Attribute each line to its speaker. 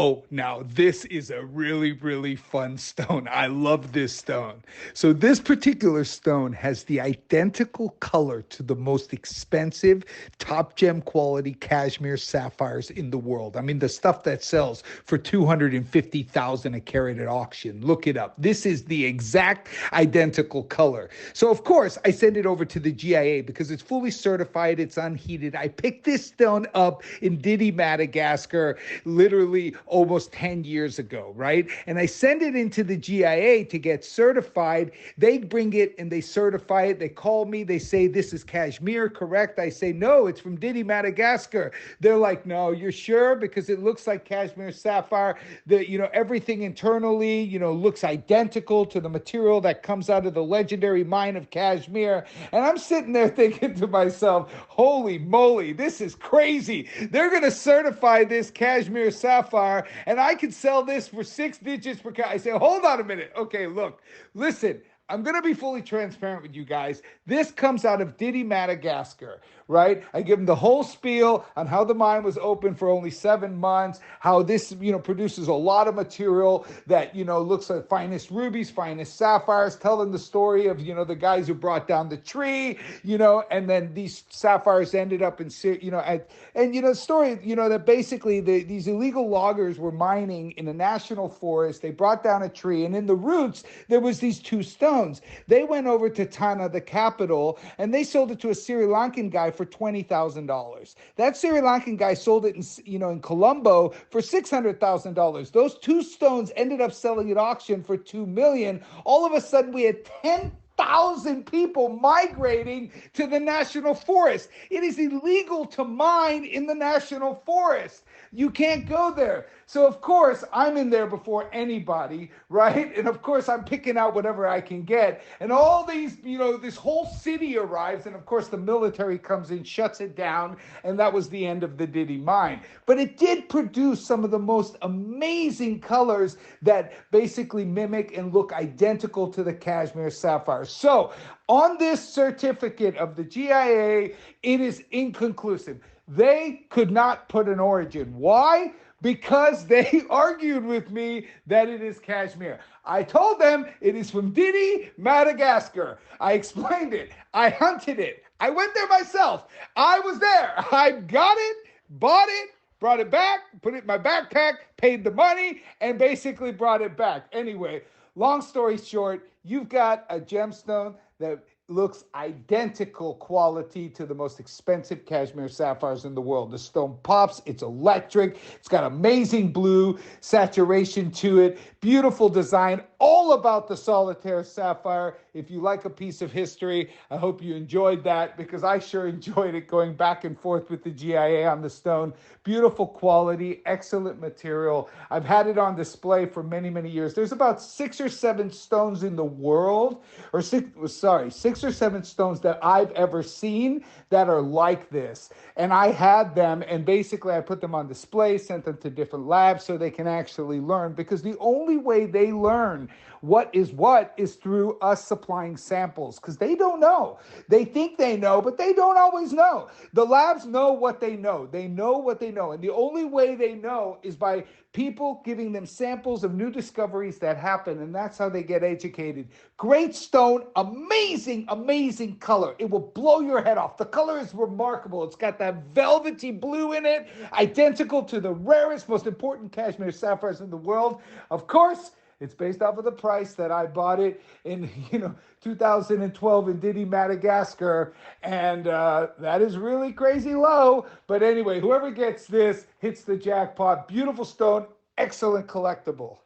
Speaker 1: Oh, now this is a really, really fun stone. I love this stone. So, this particular stone has the identical color to the most expensive top gem quality cashmere sapphires in the world. I mean, the stuff that sells for 250,000 a carat at auction. Look it up. This is the exact identical color. So, of course, I send it over to the GIA because it's fully certified, it's unheated. I picked this stone up in Didi, Madagascar, literally almost 10 years ago, right? And I send it into the GIA to get certified. They bring it and they certify it. They call me, they say, this is Kashmir, correct? I say, no, it's from Didi, Madagascar. They're like, no, you're sure? Because it looks like Kashmir sapphire. Everything internally, looks identical to the material that comes out of the legendary mine of Kashmir. And I'm sitting there thinking to myself, holy moly, this is crazy. They're going to certify this Kashmir sapphire and I could sell this for 6 digits per carat. I say, hold on a minute. Okay, look, listen, I'm going to be fully transparent with you guys. This comes out of Didi, Madagascar, right? I give them the whole spiel on how the mine was open for only 7 months, how this, produces a lot of material that, looks like finest rubies, finest sapphires, tell them the story of, the guys who brought down the tree, and then these sapphires ended up in, the story, that basically these illegal loggers were mining in a national forest. They brought down a tree, and in the roots, there was these 2 stones. They went over to Tana, the capital, and they sold it to a Sri Lankan guy for $20,000. That Sri Lankan guy sold it in Colombo for $600,000. Those 2 stones ended up selling at auction for $2 million. All of a sudden, we had 10,000 people migrating to the national forest. It is illegal to mine in the national forest. You can't go there. So, of course, I'm in there before anybody, right? And, of course, I'm picking out whatever I can get. And all these, this whole city arrives. And, of course, the military comes in, shuts it down. And that was the end of the Didi mine. But it did produce some of the most amazing colors that basically mimic and look identical to the Kashmir sapphire. So, on this certificate of the GIA, it is inconclusive. They could not put an origin. Why? Because they argued with me that it is Kashmir. I told them it is from Didi, Madagascar. I explained it. I hunted it. I went there myself. I was there. I got it, bought it, brought it back, put it in my backpack, paid the money, and basically brought it back. Anyway, long story short, you've got a gemstone that looks identical quality to the most expensive cashmere sapphires in the world. The stone pops, it's electric, it's got amazing blue saturation to it, beautiful design, all about the solitaire sapphire. If you like a piece of history, I hope you enjoyed that because I sure enjoyed it going back and forth with the GIA on the stone. Beautiful quality, excellent material. I've had it on display for many, many years. There's about 6 or 7 stones in the world, or 6 or 7 stones that I've ever seen that are like this. And I had them, and basically I put them on display, sent them to different labs so they can actually learn, because the only way they learn what is through us supplying samples, because they don't know. They think they know, but they don't always know. The labs know what they know. They know what they know. And the only way they know is by people giving them samples of new discoveries that happen, and that's how they get educated. Great stone, amazing, amazing color. It will blow your head off. The color is remarkable. It's got that velvety blue in it, identical to the rarest, most important cashmere sapphires in the world. Of course, it's based off of the price that I bought it in, 2012 in Didi, Madagascar. And that is really crazy low. But anyway, whoever gets this hits the jackpot. Beautiful stone, excellent collectible.